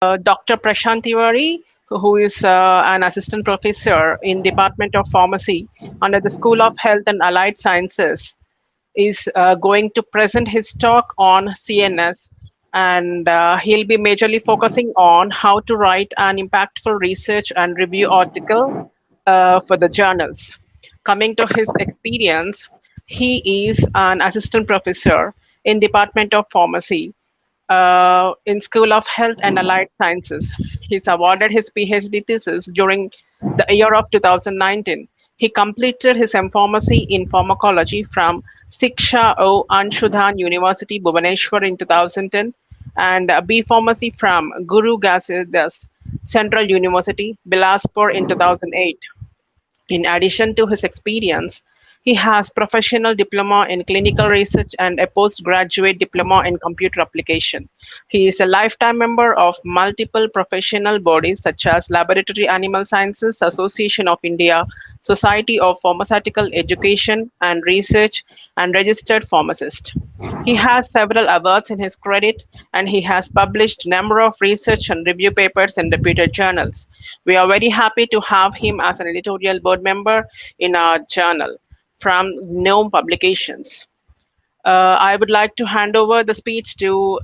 Dr. Prashant Tiwari, who is an assistant professor in Department of Pharmacy under the School of Health and Allied Sciences, is going to present his talk on CNS, and he'll be majorly focusing on how to write an impactful research and review article for the journals. Coming to his experience, he is an assistant professor in Department of Pharmacy in School of Health and Allied Sciences. He's awarded his PhD thesis during the year of 2019. He completed his M.Pharmacy in pharmacology from Siksha O Anshudhan University, Bhubaneswar in 2010, and B Pharmacy from Guru Gasidas Central University, Bilaspur in 2008. In addition to his experience, he has professional diploma in clinical research and a postgraduate diploma in computer application. He is a lifetime member of multiple professional bodies such as Laboratory Animal Sciences Association of India, Society of Pharmaceutical Education and Research, and registered pharmacist. He has several awards in his credit, and he has published number of research and review papers in reputed journals. We are very happy to have him as an editorial board member in our journal from Gnome Publications. I would like to hand over the speech to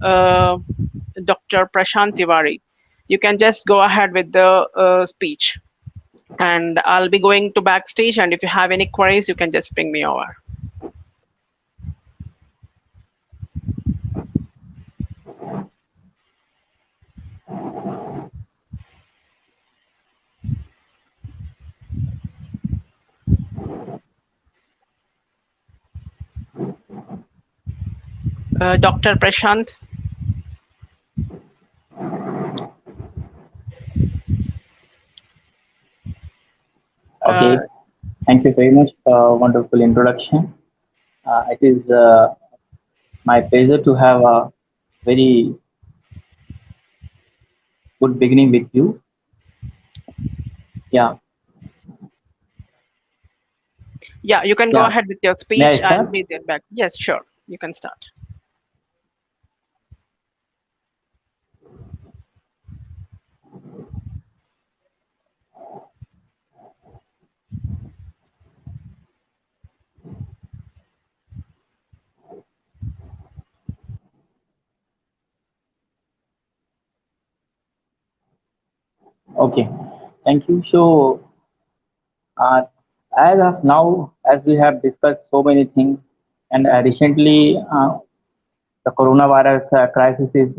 Dr. Prashant Tiwari. You can just go ahead with the speech, and I'll be going to backstage. And if you have any queries, you can just ping me over. Dr. Prashant. Uh, Okay, thank you very much for wonderful introduction. It is my pleasure to have a very good beginning with you. Yeah, yeah, you can go yeah. ahead with your May I speech. I'll start? be there back. Yes, sure. You can start. Okay, thank you. So, uh, as of now, as we have discussed so many things, and recently the coronavirus crisis is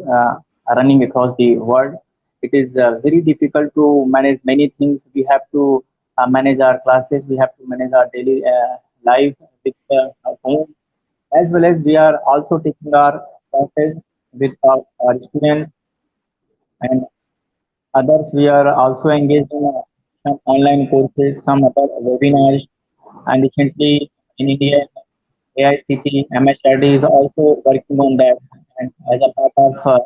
running across the world. It is very difficult to manage many things. We have to manage our classes, we have to manage our daily life with our home, as well as we are also taking our classes with our students and others. We are also engaged in some online courses, some other webinars, and recently in India, AICT, MHRD is also working on that. And as a part of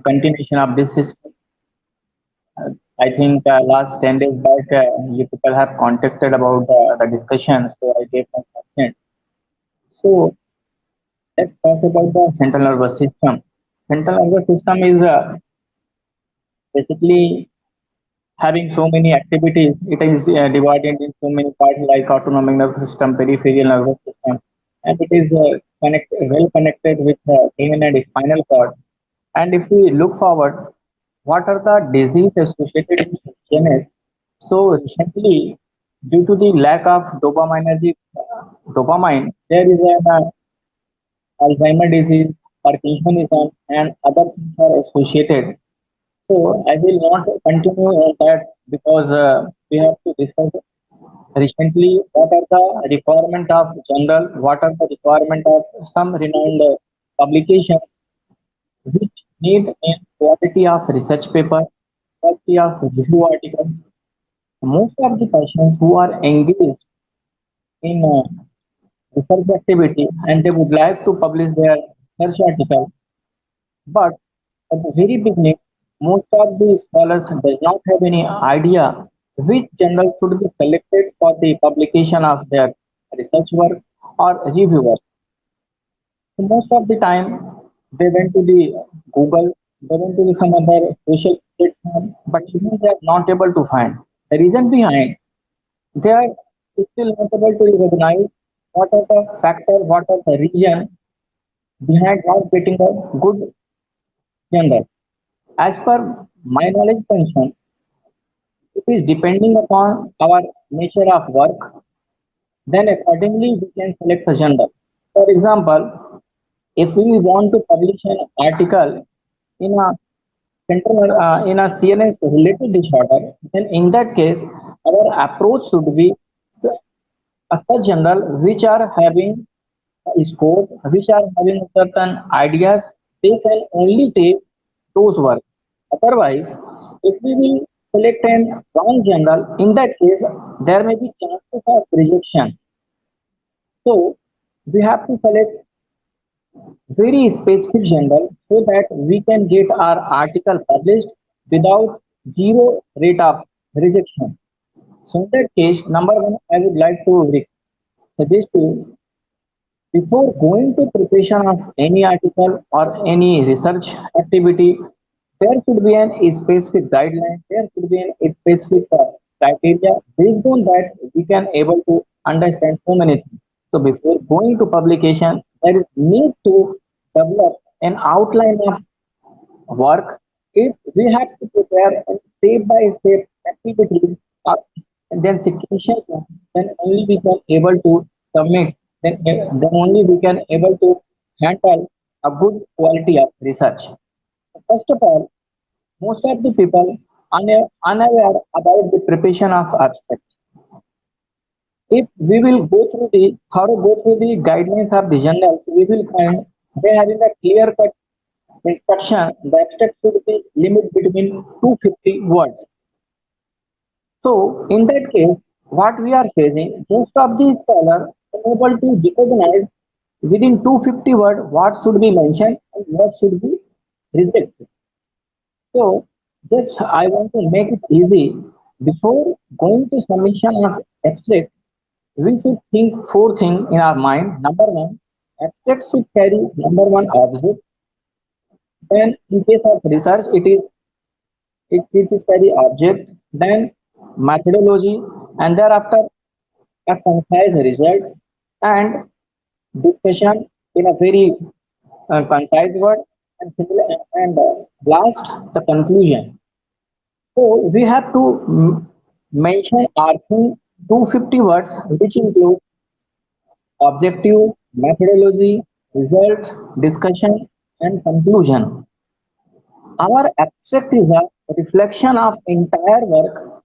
continuation of this system, uh, I think last 10 days back, you people have contacted about the discussion, so I gave my consent. So let's talk about the central nervous system. Central nervous system is basically having so many activities. It is divided in so many parts like autonomic nervous system, peripheral nervous system, and it is well connected with the brain and spinal cord. And if we look forward, what are the diseases associated with CNS? So recently, due to the lack of dopamine, there is an Alzheimer disease, Parkinsonism, and other things are associated. So I will not continue on that because we have to discuss recently what are the requirement of journal, what are the requirement of some renowned publications which need a quality of research paper, quality of review articles. Most of the persons who are engaged in research activity and they would like to publish their research article, but at the very beginning, most of the scholars does not have any idea which journal should be selected for the publication of their research work or review work. So most of the time, they went to the Google there going to be some other social platform, but even they are not able to find. The reason behind they are still not able to recognize what are the factor, what are the reason behind not getting a good gender. As per my knowledge concern, it is depending upon our nature of work, then accordingly we can select a gender. For example, if we want to publish an article in a in a CNS related disorder, then in that case, our approach should be s- a such journal which are having a scope, which are having certain ideas, they can only take those work. Otherwise, if we will select an wrong journal, in that case, there may be chances of rejection. So we have to select very specific journal so that we can get our article published without zero rate of rejection. So in that case, number one, I would like to suggest you before going to preparation of any article or any research activity, there should be an a specific guideline. There should be a specific criteria. Based on that, we can able to understand so many things. So before going to publication, there is need to develop an outline of work. If we have to prepare a step by step activities uh, and then sequential plan, then only we can able to submit, then only we can able to handle a good quality of research. First of all, most of the people unaware about the preparation of abstract. If we will go through the guidelines of the journals, we will find they having a clear cut instruction. The abstract should be limit between 250 words. So in that case, what we are facing, most of these scholars are able to recognize within 250 words what should be mentioned and what should be rejected. So just I want to make it easy. Before going to submission of abstract, we should think four things in our mind. Number one, abstract should carry number one object. Then in case of research, it is carry object, then methodology, and thereafter a concise result and discussion in a very concise word and similar and last the conclusion. So we have to mention our thing 250 words, which include objective, methodology, result, discussion, and conclusion. Our abstract is a reflection of entire work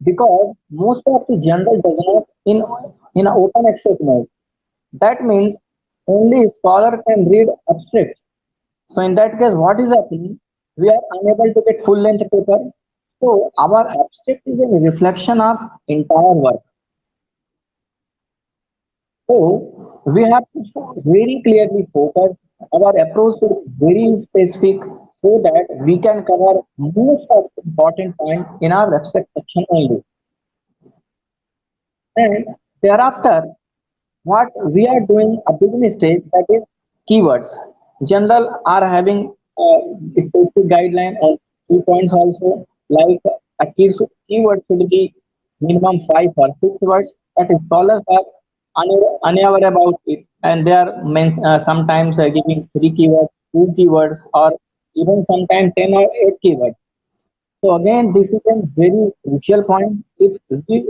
because most of the journal does not in an open access mode. That means only scholar can read abstract. So in that case, what is happening? We are unable to get full length paper. So our abstract is a reflection of entire work. So we have to very clearly focus. Our approach should be very specific so that we can cover most of the important point in our abstract section only. And thereafter, what we are doing a big mistake that is keywords. General are having a specific guideline on 2 points also, like a keyword should be minimum 5 or 6 words, but scholars are unaware about it, and they are sometimes giving 3 keywords, 2 keywords, or even sometimes 10 or 8 keywords. So again, this is a very crucial point. If we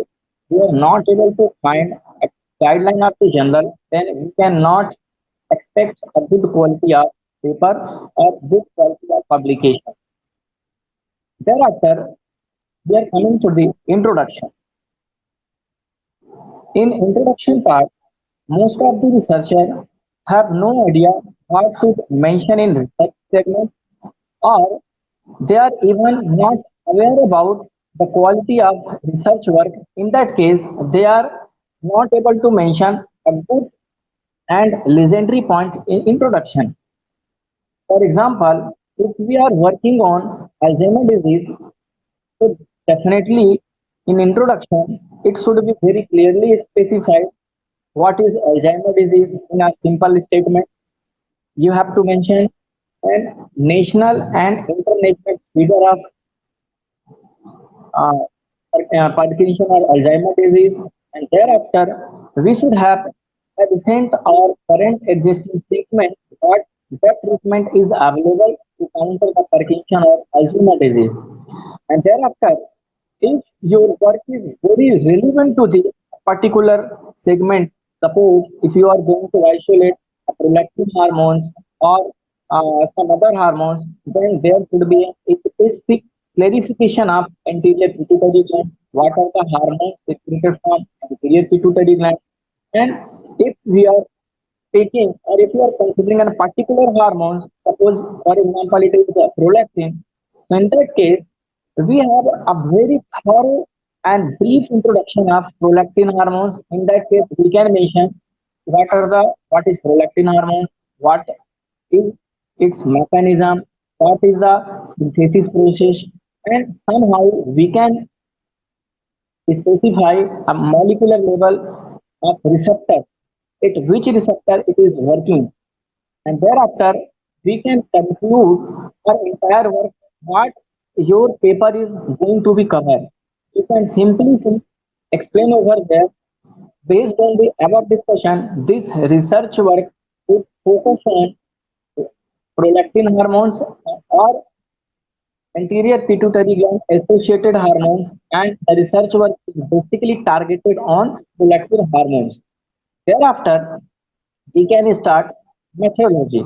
are not able to find a guideline of the journal, then we cannot expect a good quality of paper or good quality of publication. Thereafter, we are coming to the introduction. In introduction part, most of the researchers have no idea what should mention in research statement, or they are even not aware about the quality of research work. In that case, they are not able to mention a good and legendary point in introduction. For example, if we are working on Alzheimer's disease, so definitely in introduction, it should be very clearly specified what is Alzheimer's disease in a simple statement. You have to mention and national and international figure of uh, Parkinson or Alzheimer disease, and thereafter we should have a recent or current existing treatment, but that treatment is available to counter the Parkinson or Alzheimer disease. And thereafter, if your work is very relevant to the particular segment, suppose if you are going to isolate prolactin hormones or some other hormones, then there should be a specific clarification of anterior pituitary gland, what are the hormones secreted from anterior pituitary gland, and if we are taking or if you are considering a particular hormone, suppose for example it is prolactin, so in that case we have a very thorough and brief introduction of prolactin hormones. In that case, we can mention what is prolactin hormone, what is its mechanism, what is the synthesis process, and somehow we can specify a molecular level of receptors at which receptor it is working, and thereafter we can conclude our entire work what your paper is going to be covered. You can explain over there based on the above discussion. This research work would focus on prolactin hormones or anterior pituitary gland associated hormones, and the research work is basically targeted on prolactin hormones. Thereafter, we can start methodology.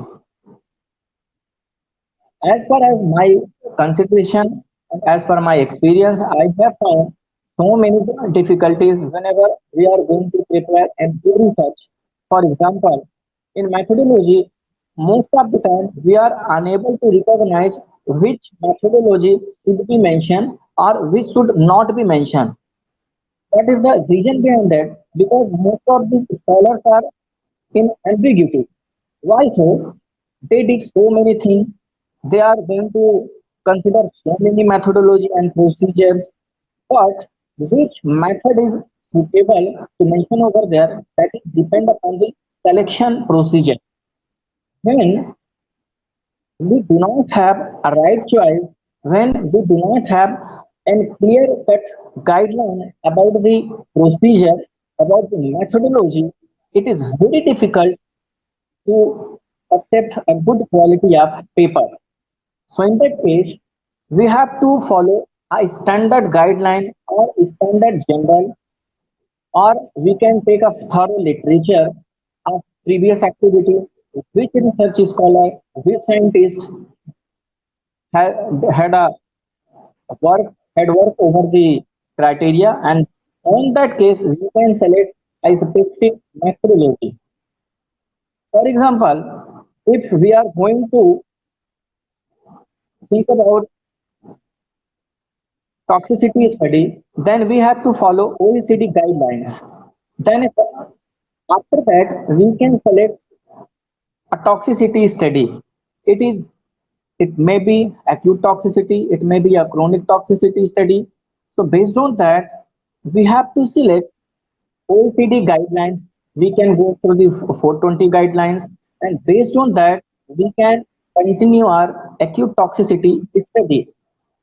As per as my consideration and as per my experience, I have found so many difficulties whenever we are going to prepare and do research. For example, in methodology, most of the time we are unable to recognize which methodology should be mentioned or which should not be mentioned. What is the reason behind that? Because most of the scholars are in ambiguity. Why so? They did so many things. They are going to consider so many methodology and procedures, but which method is suitable to mention over there, that is depend upon the selection procedure. When we do not have a right choice, when we do not have a clear cut guideline about the procedure, about the methodology, it is very difficult to accept a good quality of paper. So in that case, we have to follow a standard guideline or standard general, or we can take a thorough literature of previous activity, which research scholar, which scientist had, had a work had worked over the criteria, and on that case we can select a specific methodology. For example, if we are going to think about toxicity study, then we have to follow OECD guidelines. Then after that, we can select a toxicity study. It is it may be acute toxicity, it may be a chronic toxicity study. So based on that, we have to select OECD guidelines. We can go through the 420 guidelines, and based on that, we can continue our acute toxicity study.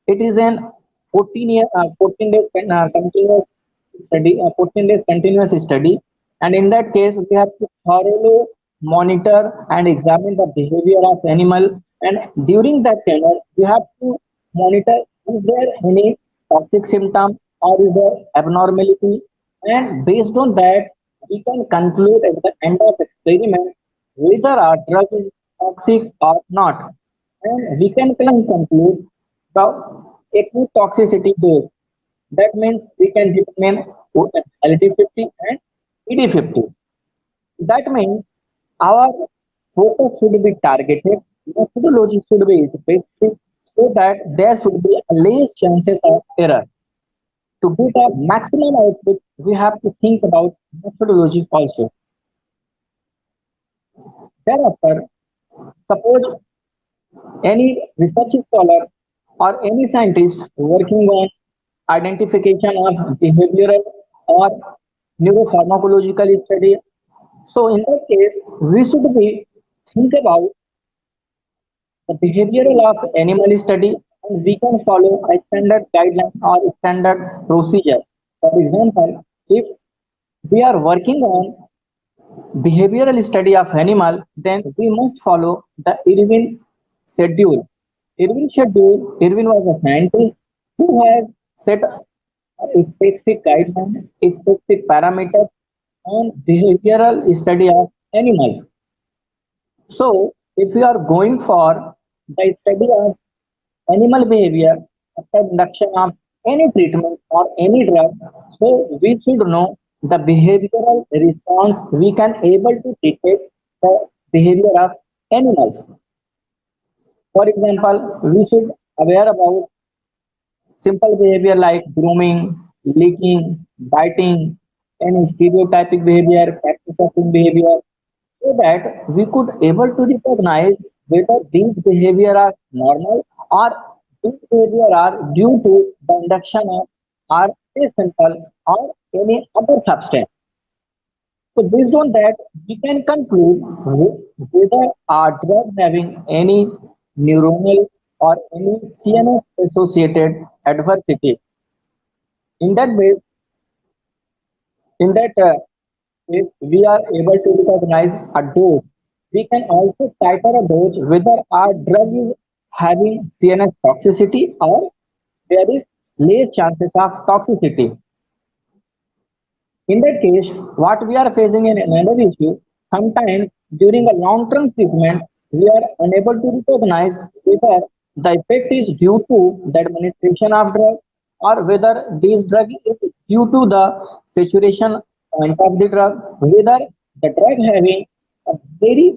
It is an 14 days continuous study, 14 days continuous study, and in that case, we have to thoroughly monitor and examine the behavior of animal. And during that tenure, we have to monitor is there any toxic symptom or is there abnormality, and based on that, we can conclude at the end of experiment whether our drug is toxic or not. And we can conclude the acute toxicity dose. That means we can determine LD50 and ED50. That means our focus should be targeted, methodology should be specific, so that there should be less chances of error. To get a maximum output, we have to think about methodology also. Thereafter, suppose any research scholar or any scientist working on identification of behavioral or neuropharmacological study. So in that case, we should be think about the behavioral of animal study, and we can follow a standard guideline or standard procedure. For example, if we are working on behavioral study of animal, then we must follow the Irwin schedule. Irwin was a scientist who has set a specific guideline, a specific parameter on behavioral study of animal. So, if we are going for the study of animal behavior after induction of any treatment or any drug, so we should know the behavioral response we can able to detect the behavior of animals. For example, we should aware about simple behavior like grooming, licking, biting, any stereotypic behavior, practicing behavior, so that we could able to recognize whether these behavior are normal or these behavior are due to the induction of or a simple or any other substance. So based on that, we can conclude whether our drug having any neuronal or any CNS associated adversity. In that way, in that if we are able to recognize a dose, we can also titre a dose whether our drug is having CNS toxicity or there is less chances of toxicity. In that case, what we are facing in another issue, sometimes during a long-term treatment, we are unable to recognize whether the effect is due to the administration of drug or whether this drug is due to the saturation point of the drug, whether the drug having a very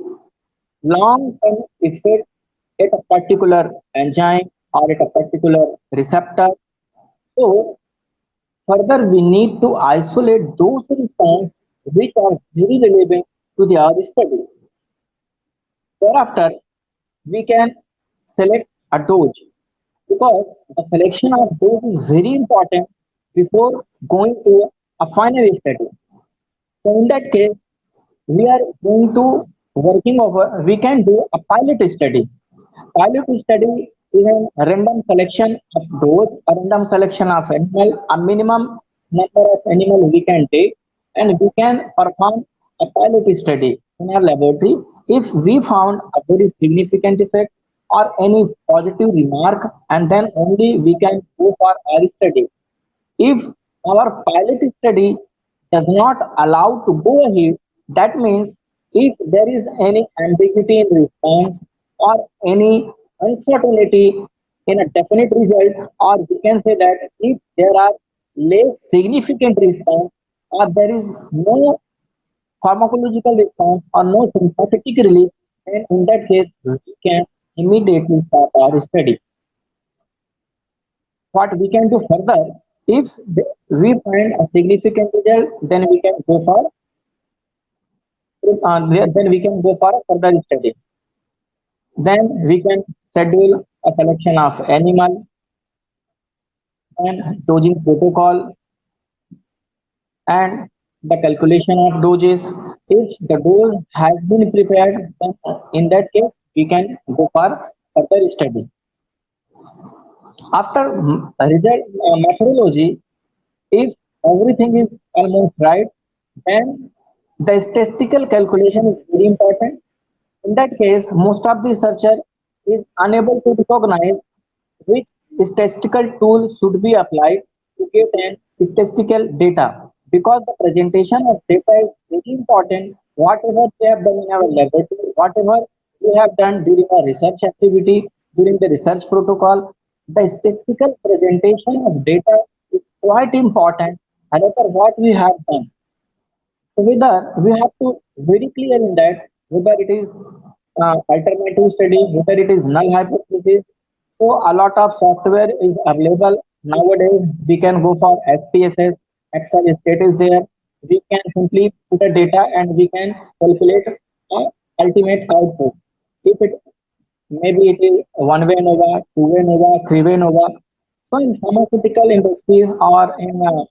long-term effect at a particular enzyme or at a particular receptor. So further, we need to isolate those responses which are very relevant to the our study. Thereafter, we can select a dose because the selection of dose is very important before going to a final study. So in that case, we are going to working over, we can do a pilot study. Pilot study is a random selection of dose, a random selection of animal, a minimum number of animal we can take, and we can perform a pilot study in our laboratory. If we found a very significant effect or any positive remark, and then only we can go for our study. If our pilot study does not allow to go ahead, that means if there is any ambiguity in response or any uncertainty in a definite result, or we can say that if there are less significant response or there is no pharmacological response or no sympathetic relief, then in that case we can immediately stop our study. What we can do further, if we find a significant result, then we can go for then we can go for a further study. Then we can schedule a selection of animal and dosing protocol and the calculation of doses. If the dose has been prepared, then in that case we can go for further study. After result methodology, if everything is almost right, then the statistical calculation is very important. In that case, most of the researcher is unable to recognize which statistical tool should be applied to get an statistical data because the presentation of data is very important. Whatever we have done in our laboratory, whatever we have done during our research activity, during the research protocol, the statistical presentation of data is quite important. However, what we have done, so whether we have to very clear in that whether it is alternative study, whether it is null hypothesis. So a lot of software is available nowadays. We can go for SPSS, Excel state is there. We can simply put a data and we can calculate a ultimate output. If it maybe it is one-way NOVA, two-way NOVA, three-way NOVA. So in pharmaceutical industry or in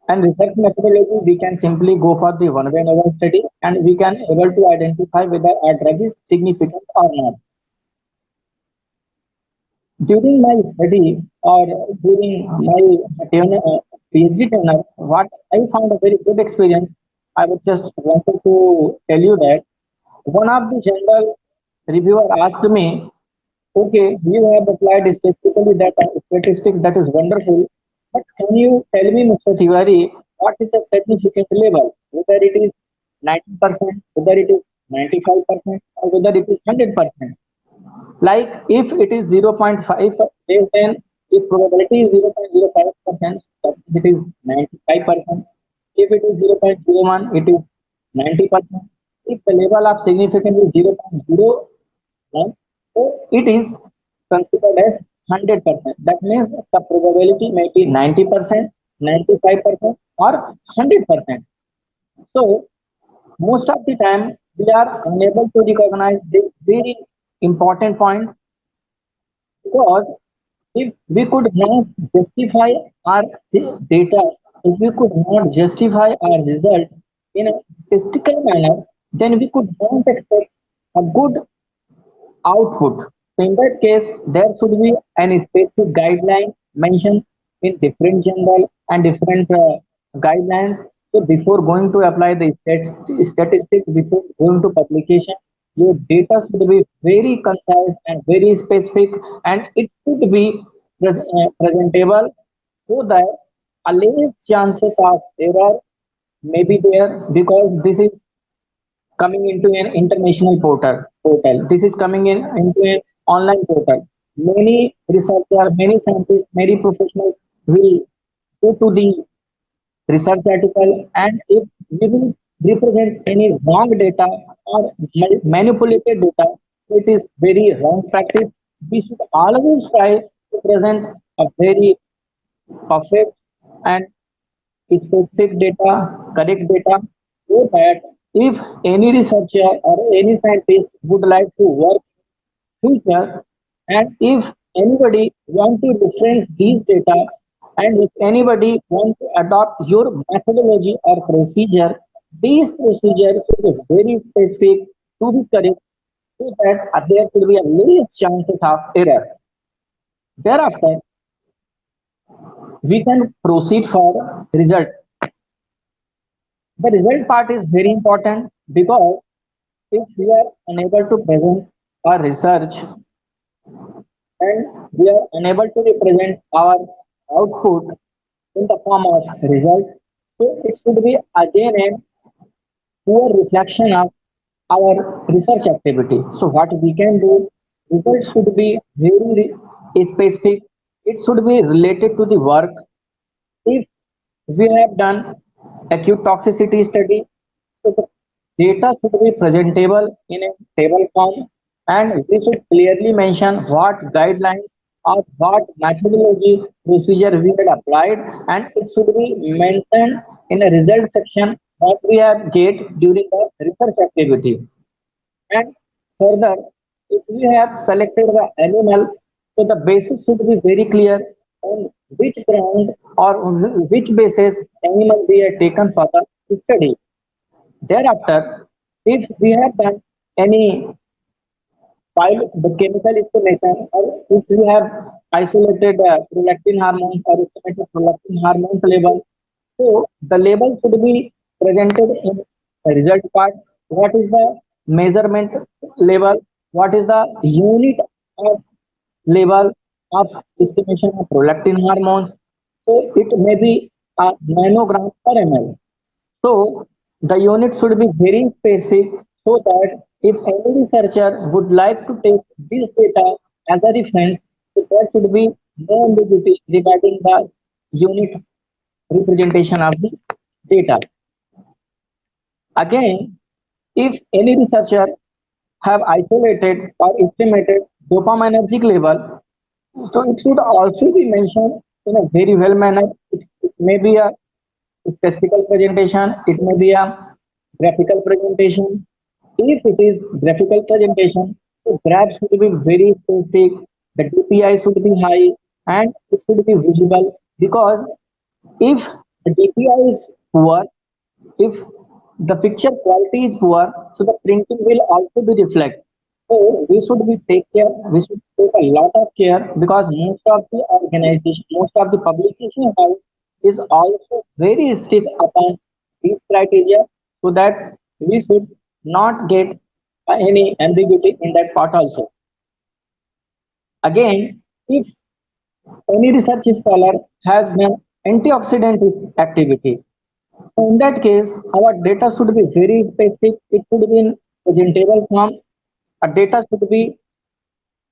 and research methodology, we can simply go for the one-way NOVA study and we can able to identify whether our drug is significant or not. During my study or during my PhD tenure, what I found a very good experience. I would just wanted to tell you that one of the general reviewer asked me, okay, you have applied statistically data, statistics, that is wonderful, but can you tell me, Mr. Tiwari, what is the significant level? Whether it is 90%, whether it is 95%, or whether it is 100%. Like if it is 0.5, then if probability is 0.05%, it is 95%. If it is 0.01, it is 90%. If the level of significance is 0.01, so it is considered as 100%. That means the probability may be 90%, 95%, or 100%. So most of the time we are unable to recognize this very important point, because if we could not justify our data, if we could not justify our result in a statistical manner, then we could not expect a good output. So in that case, there should be an specific guideline mentioned in different journal and different guidelines. So before going to apply the statistics, before going to publication, your data should be very concise and very specific, and it should be presentable so that a less chances of error may be there, because this is coming into an international portal. This is coming in into an online portal. Many researchers, many scientists, many professionals will go to the research article, and if we will represent any wrong data or manipulated data, it is very wrong practice. We should always try to present a very perfect and specific data, correct data, so that if any researcher or any scientist would like to work future, and if anybody want to reference these data, and if anybody want to adopt your methodology or procedure, these procedures should be very specific to be correct, so that there could be a least chances of error. Thereafter, we can proceed for result. The result part is very important, because if we are unable to present our research and we are unable to represent our output in the form of result, so it should be again a poor reflection of our research activity. So what we can do, results should be very specific. It should be related to the work. If we have done acute toxicity study, so the data should be presentable in a table form, and we should clearly mention what guidelines or what methodology procedure we had applied, and it should be mentioned in a result section what we have get during the research activity. And further, if we have selected the animal, so the basis should be very clear on which ground or on which basis animal we have taken for the study. Thereafter, if we have done any while the chemical estimation, or if we have isolated prolactin hormones or estimated prolactin hormones level, so the label should be presented in the result part. What is the measurement level? What is the unit of level of estimation of prolactin hormones? So it may be a nanogram per ml. So the unit should be very specific, so that if any researcher would like to take this data as a reference, so there should be no ambiguity regarding the unit representation of the data. Again, if any researcher have isolated or estimated dopaminergic level, so it should also be mentioned in a very well manner. It may be a statistical presentation, it may be a graphical presentation. If it is graphical presentation, the graph should be very specific, the DPI should be high, and it should be visible, because if the DPI is poor, if the picture quality is poor, so the printing will also be reflect. So we should be take care. We should take a lot of care because most of the organization, most of the publication house is also very strict upon these criteria, so that we should not get any ambiguity in that part also. Again, if any research scholar has done antioxidant activity, in that case, our data should be very specific. It should be in presentable form. Our data should be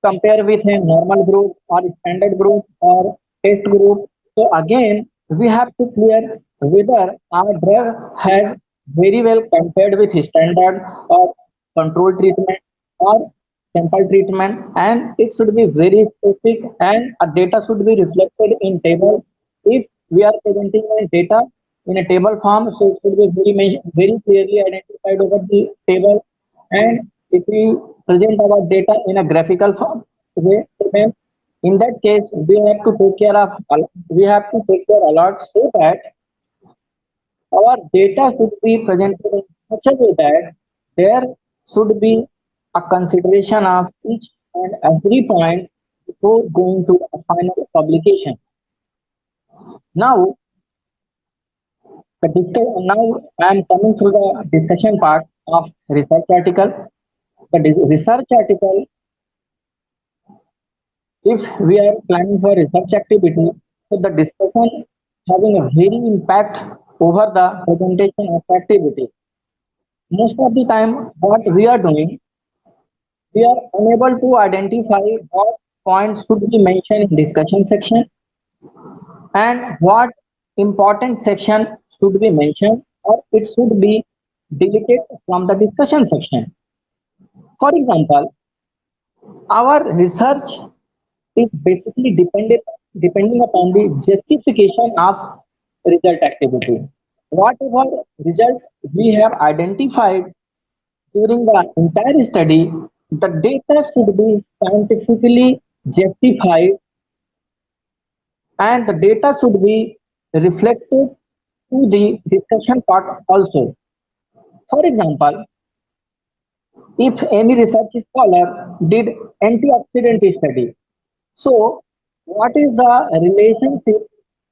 compare with a normal group or standard group or test group. So again, we have to clear whether our drug has very well compared with standard or control treatment or sample treatment, and it should be very specific, and a data should be reflected in table. If we are presenting a data in a table form, so it should be very clearly identified over the table. And if we present our data in a graphical form way, then in that case we have to take care a lot, so that our data should be presented in such a way that there should be a consideration of each and every point before going to a final publication. Now, now I am coming through the discussion part of research article. The research article, if we are planning for research activity, so the discussion having a very impact over the presentation of activity. Most of the time, what we are doing, we are unable to identify what points should be mentioned in discussion section and what important section should be mentioned or it should be deleted from the discussion section. For example, our research is basically depending upon the justification of result activity. Whatever result we have identified during the entire study, the data should be scientifically justified and the data should be reflected to the discussion part also. For example, if any research scholar did antioxidant study, so what is the relationship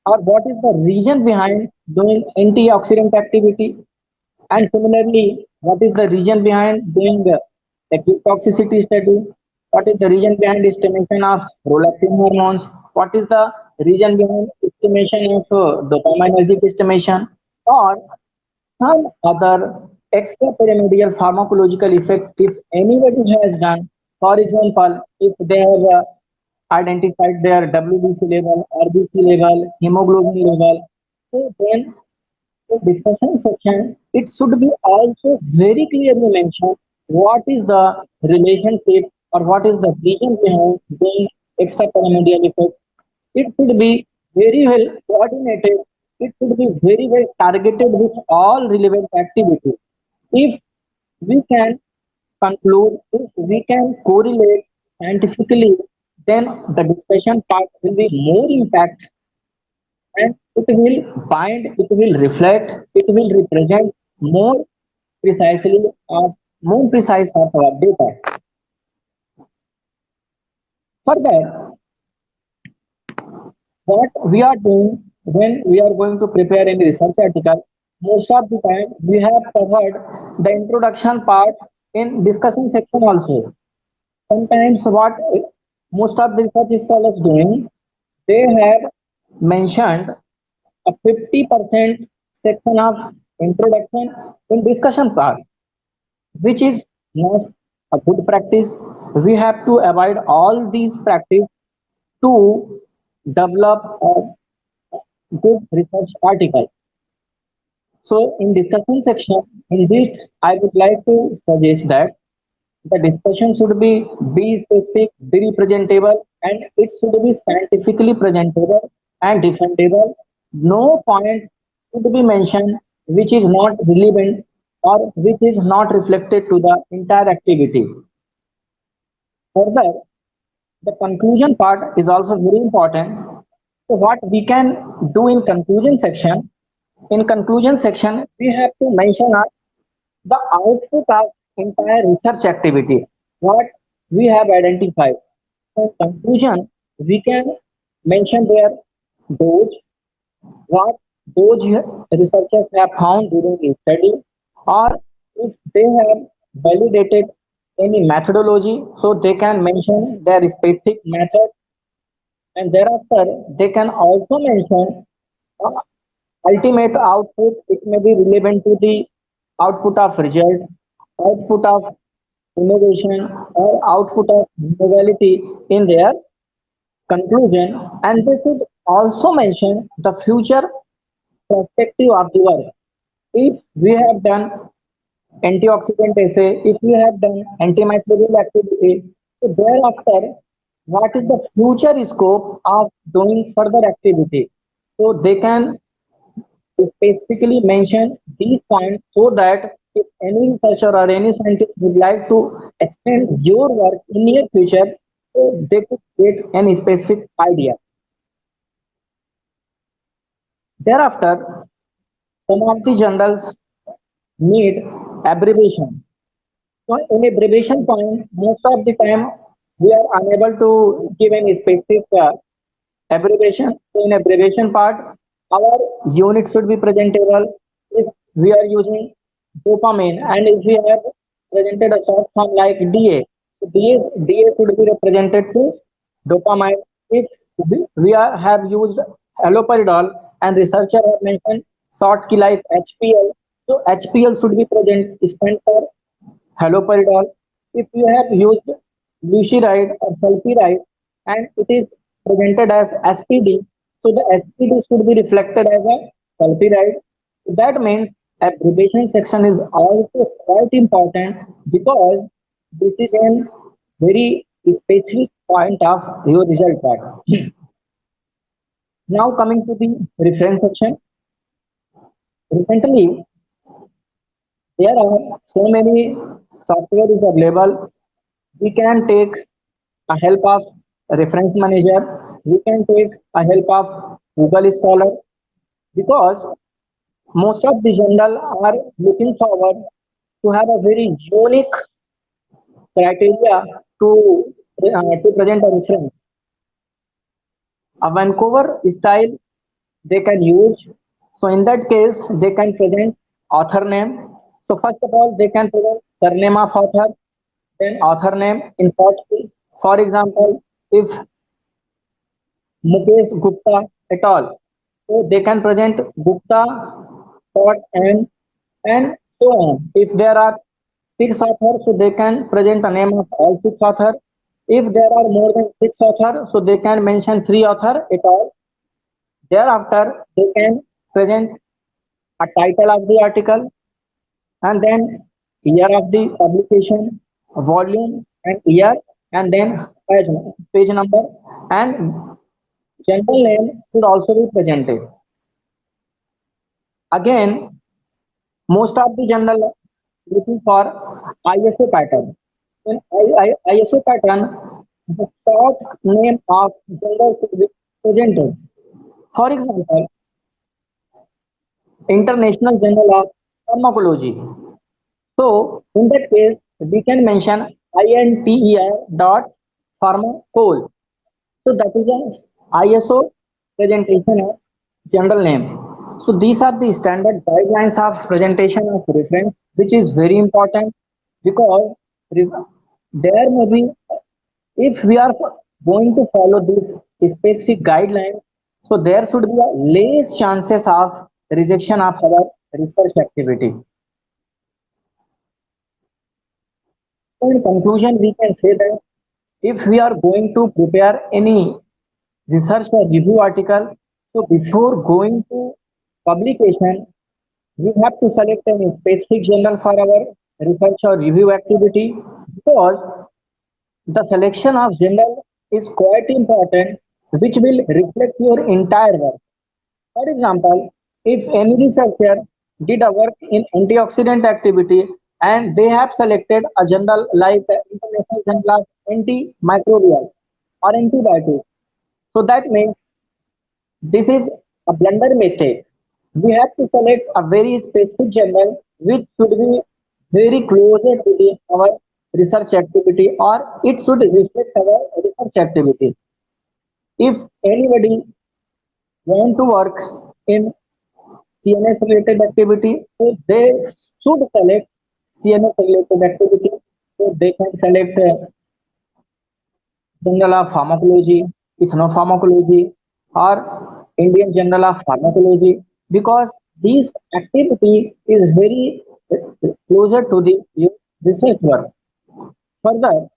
or what is the reason behind doing antioxidant activity? And similarly, what is the reason behind doing the acute toxicity study? What is the reason behind estimation of prolactin hormones? What is the reason behind estimation of dopaminergic estimation? Or some other extrapyramidal pharmacological effect if anybody has done. For example, if they have identified their WBC level, RBC level, hemoglobin level, so then the discussion section, it should be also very clearly mentioned what is the relationship or what is the reason behind the extrapyramidal effect. It should be very well coordinated. It should be very well targeted with all relevant activities. If we can conclude, if we can correlate scientifically, then the discussion part will be more impact and it will bind, it will reflect, it will represent more precisely of more precise of our data. Further, what we are doing when we are going to prepare any research article, most of the time we have covered the introduction part in discussion section also. Sometimes what most of the research scholars doing, they have mentioned a 50% section of introduction in discussion part, which is not a good practice. We have to avoid all these practice to develop a good research article. So in discussion section, in this, I would like to suggest that the discussion should be specific, be representable, and it should be scientifically presentable and defendable. No point should be mentioned which is not relevant or which is not reflected to the entire activity. Further, the conclusion part is also very important. So what we can do in conclusion section, we have to mention the output of entire research activity. What we have identified. In conclusion, we can mention their dose, what those researchers have found during the study, or if they have validated any methodology, so they can mention their specific method, and thereafter they can also mention uh, ultimate output. It may be relevant to the output of result, output of innovation, or output of novelty in their conclusion, and they should also mention the future perspective of the work. If we have done antioxidant assay, if we have done antimicrobial activity, so thereafter, what is the future scope of doing further activity? So they can specifically mention these points so that if any researcher or any scientist would like to extend your work in near future, so they could get any specific idea. Thereafter, some of the journals need abbreviation. So in abbreviation point, most of the time we are unable to give any specific abbreviation. So in abbreviation part, our unit should be presentable. If we are using dopamine and if we have presented a short form like DA, so DA should be represented to dopamine. If have used haloperidol and researcher have mentioned short key like HPL, so HPL should be present stand for haloperidol. If you have used glyceride or sulfuride and it is presented as SPD, so the SPD should be reflected as a sulfuride. That means abbreviation section is also quite important because this is a very specific point of your result part. Now coming to the reference section. Recently, there are so many software is available. We can take a help of reference manager. We can take a help of Google Scholar because most of the journal are looking forward to have a very unique criteria to present a reference. A Vancouver style they can use. So in that case, they can present author name. So first of all, they can present surname of author, then author name in short key. For example, if Mukesh Gupta et al. So they can present Gupta dot and so on. If there are six authors, so they can present a name of all six authors. If there are more than six authors, so they can mention three author et al. Thereafter, they can present a title of the article and then year of the publication, volume and year, and then page number and general name should also be presented. Again, most of the journal looking for ISO pattern. In ISO pattern, the short name of journal should be presented. For example, International Journal of Pharmacology. So in that case, we can mention INTER dot pharmacol. So that is an ISO presentation of general name. So these are the standard guidelines of presentation of reference, which is very important because there may be, if we are going to follow these specific guidelines, so there should be a less chances of rejection of our research activity. So in conclusion, we can say that if we are going to prepare any research or review article, so before going to publication, we have to select any specific journal for our research or review activity because the selection of journal is quite important, which will reflect your entire work. For example, if any researcher did a work in antioxidant activity and they have selected a journal like the International Journal of Antimicrobial or Antibiotics, so that means this is a blunder mistake. We have to select a very specific journal which should be very closer to our research activity, or it should reflect our research activity. If anybody want to work in CNS related activity, so they should select CNS related activity. So they can select Journal of Pharmacology, Ethnopharmacology, or Indian Journal of Pharmacology, because this activity is very closer to the research work. Further,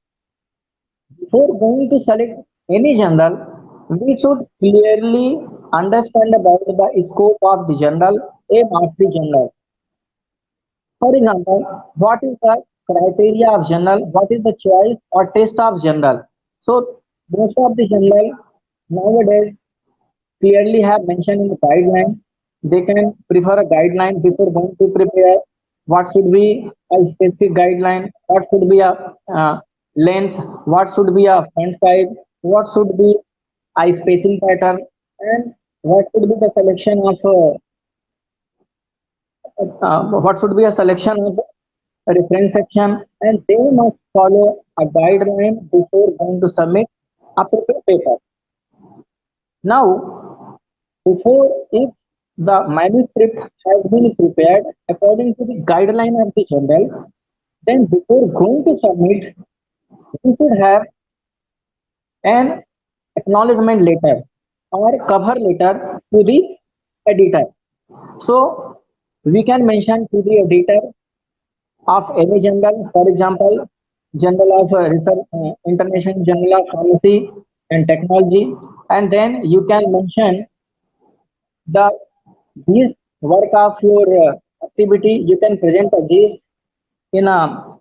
before going to select any journal, we should clearly understand about the scope of the journal, aim of the journal. For example, what is the criteria of journal? What is the choice or test of journal? So most of the journal nowadays clearly have mentioned in the guideline. They can prefer a guideline before going to prepare. What should be a specific guideline? What should be a length? What should be a font size? What should be a spacing pattern? And what should be the selection of what should be a selection of a reference section, and they must follow a guideline before going to submit a paper. Now, before if the manuscript has been prepared according to the guideline of the journal, then before going to submit, we should have an acknowledgement letter or cover letter to the editor. So we can mention to the editor of any journal, for example, Journal of Research, International Journal of Pharmacy and Technology, and then you can mention the gist work of your activity. You can present a gist in a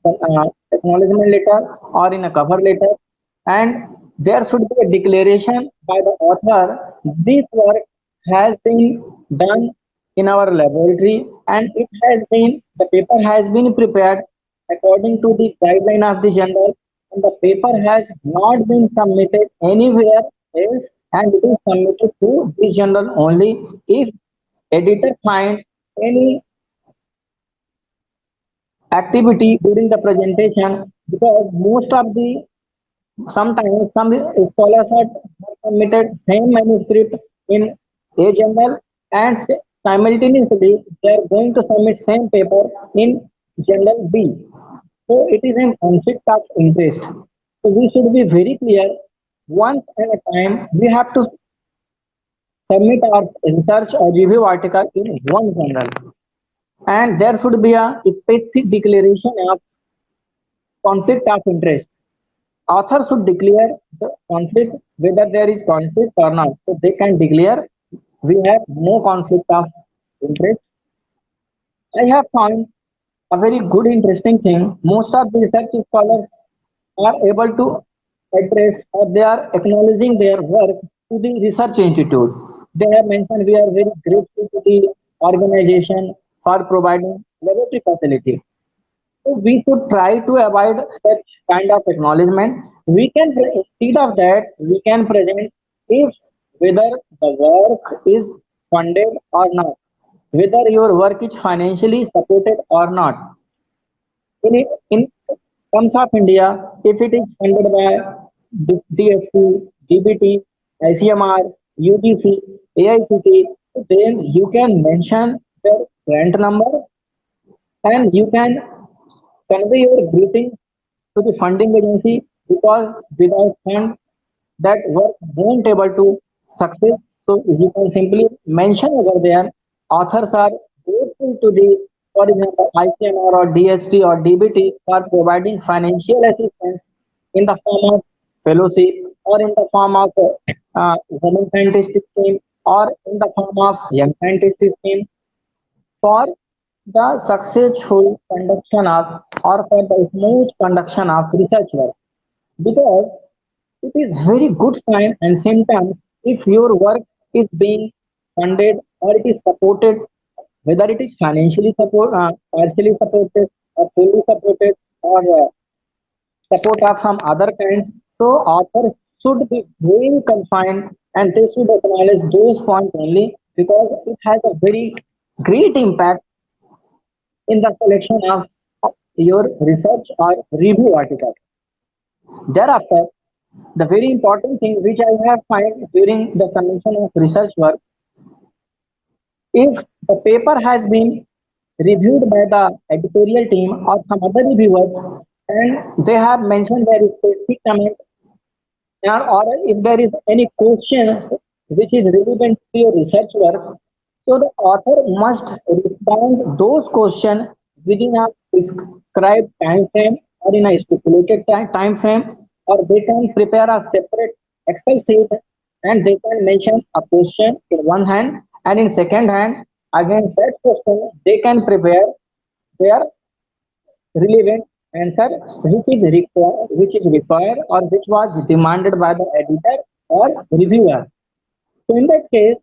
acknowledgement letter or in a cover letter, and there should be a declaration by the author. This work has been done in our laboratory, and it has been the paper has been prepared according to the guideline of the journal, and the paper has not been submitted anywhere else, and it is submitted to this journal only. If editor find any activity during the presentation, because most of the sometimes some scholars have submitted same manuscript in a journal, and simultaneously they are going to submit same paper in journal B. So it is an conflict of interest. So we should be very clear. Once at a time, we have to submit our research or review article in one journal, and there should be a specific declaration of conflict of interest. Author should declare the conflict, whether there is conflict or not. So they can declare we have no conflict of interest. I have found a very good interesting thing. Most of the research scholars are able to address or they are acknowledging their work to the research institute. They have mentioned we are very grateful to the organization for providing laboratory facility. So we should try to avoid such kind of acknowledgement. We can, instead of that, we can present if whether the work is funded or not, whether your work is financially supported or not. In terms of India, if it is funded by DSP, DBT, ICMR, UGC, AICT, then you can mention the grant number, and you can convey your greeting to the funding agency, because without fund that work won't able to succeed. So you can simply mention over there authors are grateful to the, for example, ICMR or DST or DBT for providing financial assistance in the form of fellowship or in the form of women scientist scheme or in the form of young scientist scheme for the successful conduction of or for the smooth conduction of research work, because it is very good sign and symptom if your work is being funded or it is supported, whether it is financially partially supported or fully supported or support of some other kinds. So authors should be very confined and they should acknowledge those points only, because it has a very great impact in the selection of your research or review article. Thereafter, the very important thing which I have found during the submission of research work, if the paper has been reviewed by the editorial team or some other reviewers and they have mentioned their specific comment, or if there is any question which is relevant to your research work, so the author must respond those questions within a prescribed time frame or in a stipulated time frame, or they can prepare a separate Excel sheet and they can mention a question in one hand, and in second hand against that question they can prepare their relevant answer which is required or which was demanded by the editor or reviewer. So in that case,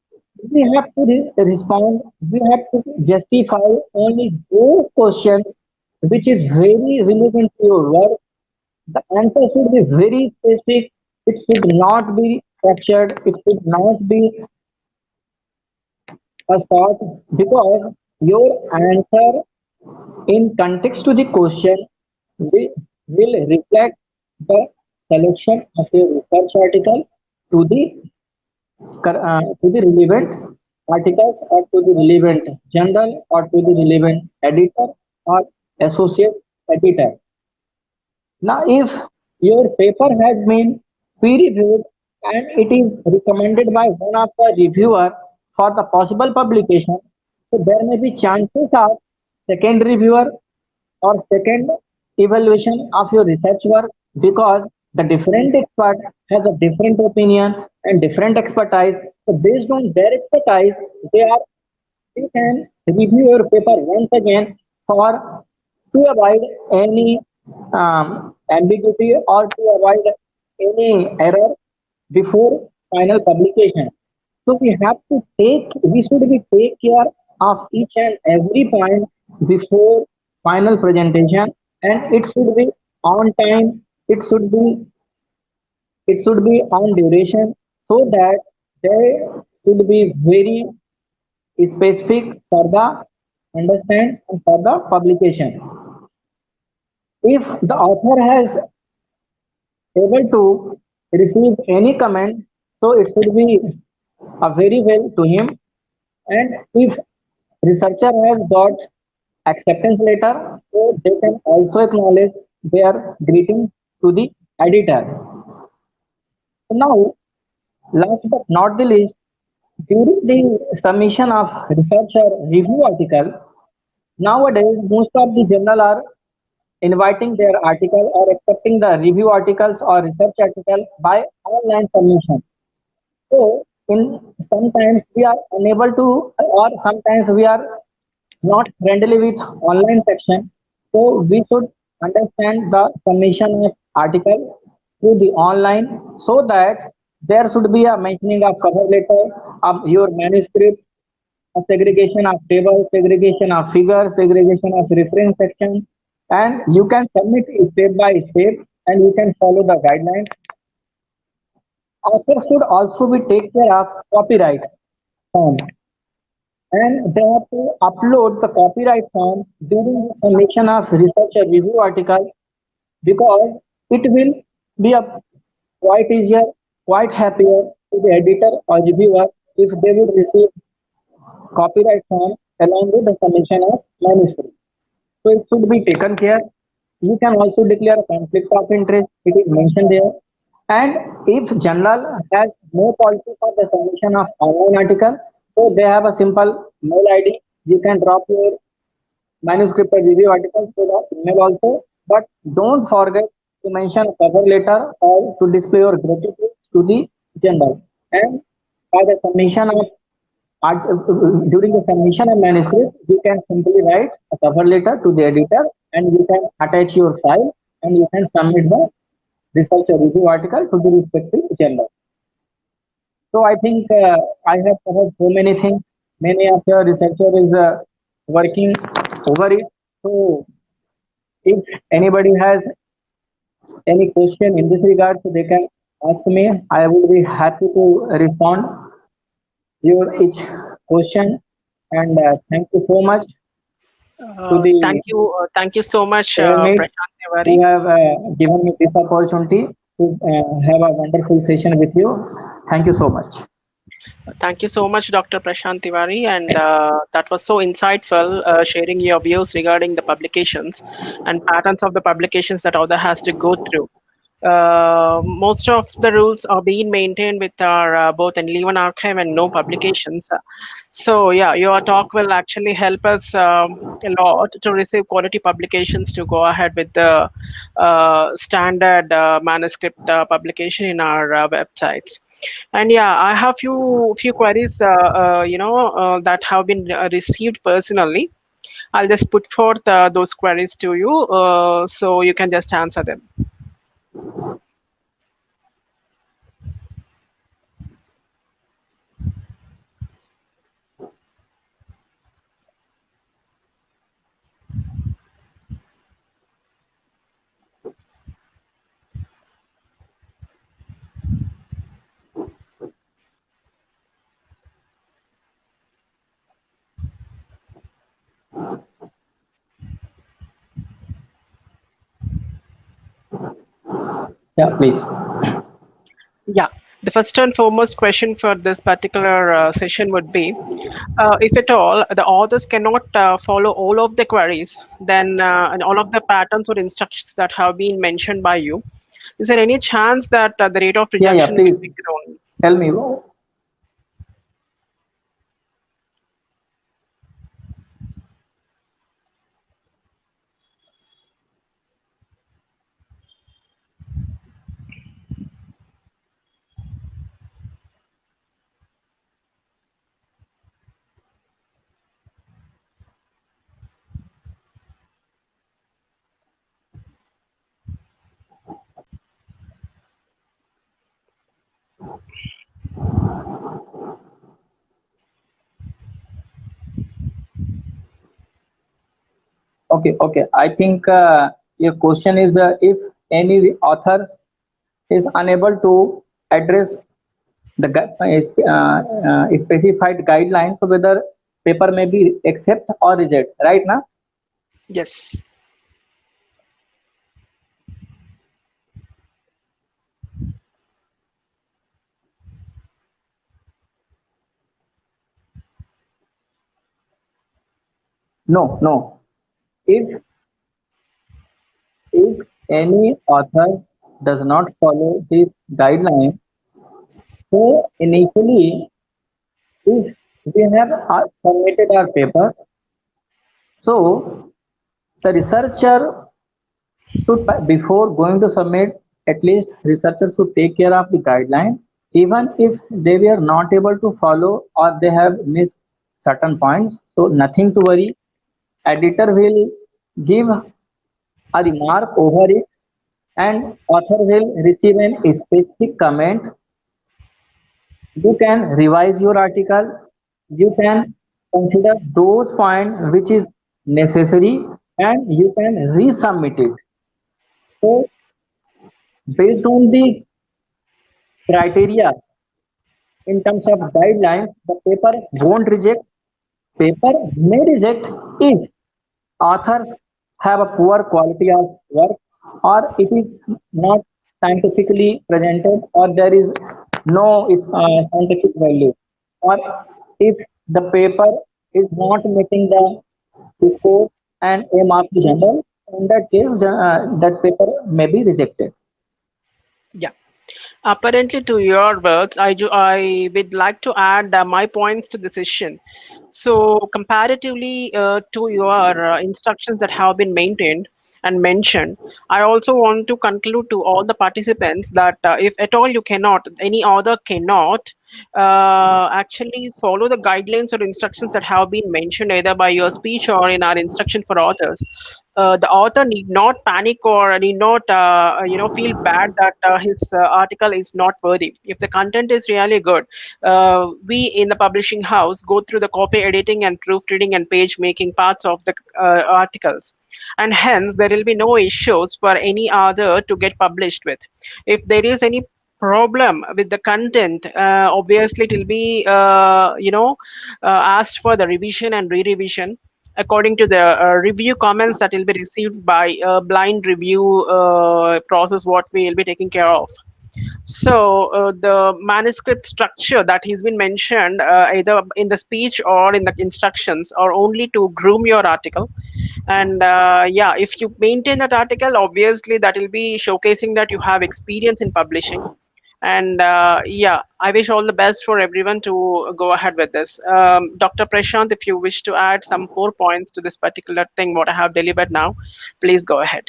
we have to respond, we have to justify only those questions which is very relevant to your work. The answer should be very specific. It should not be structured. It should not be a short, because your answer in context to the question will reflect the selection of your research article to the relevant articles or to the relevant journal or to the relevant editor or associate editor. Now, if your paper has been peer reviewed and it is recommended by one of the reviewer for the possible publication, so there may be chances of second reviewer or second evaluation of your research work, because the different expert has a different opinion and different expertise. So based on their expertise, they can review your paper once again for to avoid any ambiguity or to avoid any error before final publication. So we should be take care of each and every point before final presentation, and it should be on time. It should be on duration, so that they should be very specific for the understand and for the publication. If the author has able to receive any comment, so it should be a very well to him. And if researcher has got acceptance letter, so they can also acknowledge their greeting to the editor. So now, last but not the least, during the submission of research or review article, nowadays most of the journal are inviting their article or accepting the review articles or research article by online submission. So in sometimes we are unable to, or sometimes we are not friendly with online section. So we should understand the submission of article through the online, so that there should be a mentioning of cover letter, of your manuscript, a segregation of tables, segregation of figures, segregation of reference section, and you can submit it step by step and you can follow the guidelines. Authors should also be take care of copyright form, and they have to upload the copyright form during the submission of research or review article, because it will be a quite easier, quite happier to the editor or reviewer if they would receive copyright form along with the submission of manuscript. So it should be taken care. You can also declare a conflict of interest. It is mentioned there. And if journal has no policy for the submission of online article, so they have a simple mail ID. You can drop your manuscript or review articles to the email also. But don't forget to mention a cover letter or to display your gratitude to the journal. And by the submission of during the submission of manuscript, you can simply write a cover letter to the editor and you can attach your file and you can submit the research or review article to the respective journal. So I think I have covered so many things. Many of your researcher is working over it. So if anybody has any question in this regard, so they can ask me. I will be happy to respond your each question. And thank you so much. to the Thank you so much, airmates Prashant Tiwari. who have given me this opportunity to have a wonderful session with you. Thank you so much. Thank you so much, Dr. Prashant Tiwari, and that was so insightful, sharing your views regarding the publications and patterns of the publications that author has to go through. Most of the rules are being maintained with our both in Lehman Archive and no publications. So yeah, your talk will actually help us a lot to receive quality publications to go ahead with the standard manuscript publication in our websites. And yeah, I have few queries, that have been received personally. I'll just put forth those queries to you, so you can just answer them. Yeah, please. Yeah, the first and foremost question for this particular session would be, if at all the authors cannot follow all of the queries, then and all of the patterns or instructions that have been mentioned by you, is there any chance that the rate of Yeah, yeah, rejection will please be grown? tell me. Okay, okay. I think your question is if any author is unable to address the specified guidelines, so whether paper may be accept or reject, right now? Yes. No, no. If any author does not follow this guideline, so initially, if we have submitted our paper, so the researcher should, before going to submit, at least researchers should take care of the guideline, even if they were not able to follow or they have missed certain points. So nothing to worry. Editor will give a remark over it, and author will receive an specific comment. You can revise your article. You can consider those points which is necessary, and you can resubmit it. So based on the criteria in terms of guidelines, the paper won't reject. Paper may reject if authors have a poor quality of work, or it is not scientifically presented, or there is no scientific value, or if the paper is not meeting the scope and aim of the journal. In that case, that paper may be rejected. Yeah. Apparently, to your words, I would like to add my points to the session. So, comparatively to your instructions that have been maintained and mentioned, I also want to conclude to all the participants that if at all you cannot, any other cannot actually follow the guidelines or instructions that have been mentioned either by your speech or in our instruction for authors, the author need not panic or need not feel bad that his article is not worthy. If the content is really good, we in the publishing house go through the copy editing and proofreading and page making parts of the articles, and hence there will be no issues for any other to get published with. If there is any problem with the content, obviously it will be asked for the revision and re-revision, according to the review comments that will be received by a blind review process, what we will be taking care of. So the manuscript structure that has been mentioned either in the speech or in the instructions are only to groom your article. And yeah, if you maintain that article, obviously that will be showcasing that you have experience in publishing. And yeah, I wish all the best for everyone to go ahead with this. Dr. Prashant, if you wish to add some more points to this particular thing, what I have delivered now, please go ahead.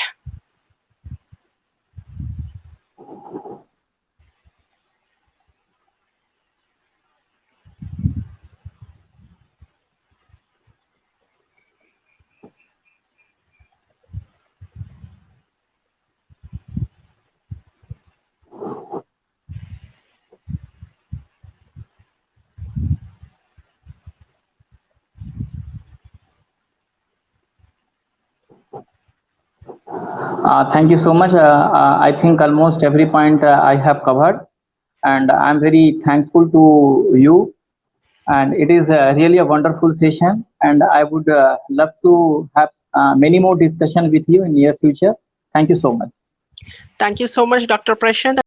Thank you so much. I think almost every point I have covered, and I'm very thankful to you. And it is really a wonderful session, and I would love to have many more discussion with you in near future. Thank you so much. Thank you so much, Dr. Prashant.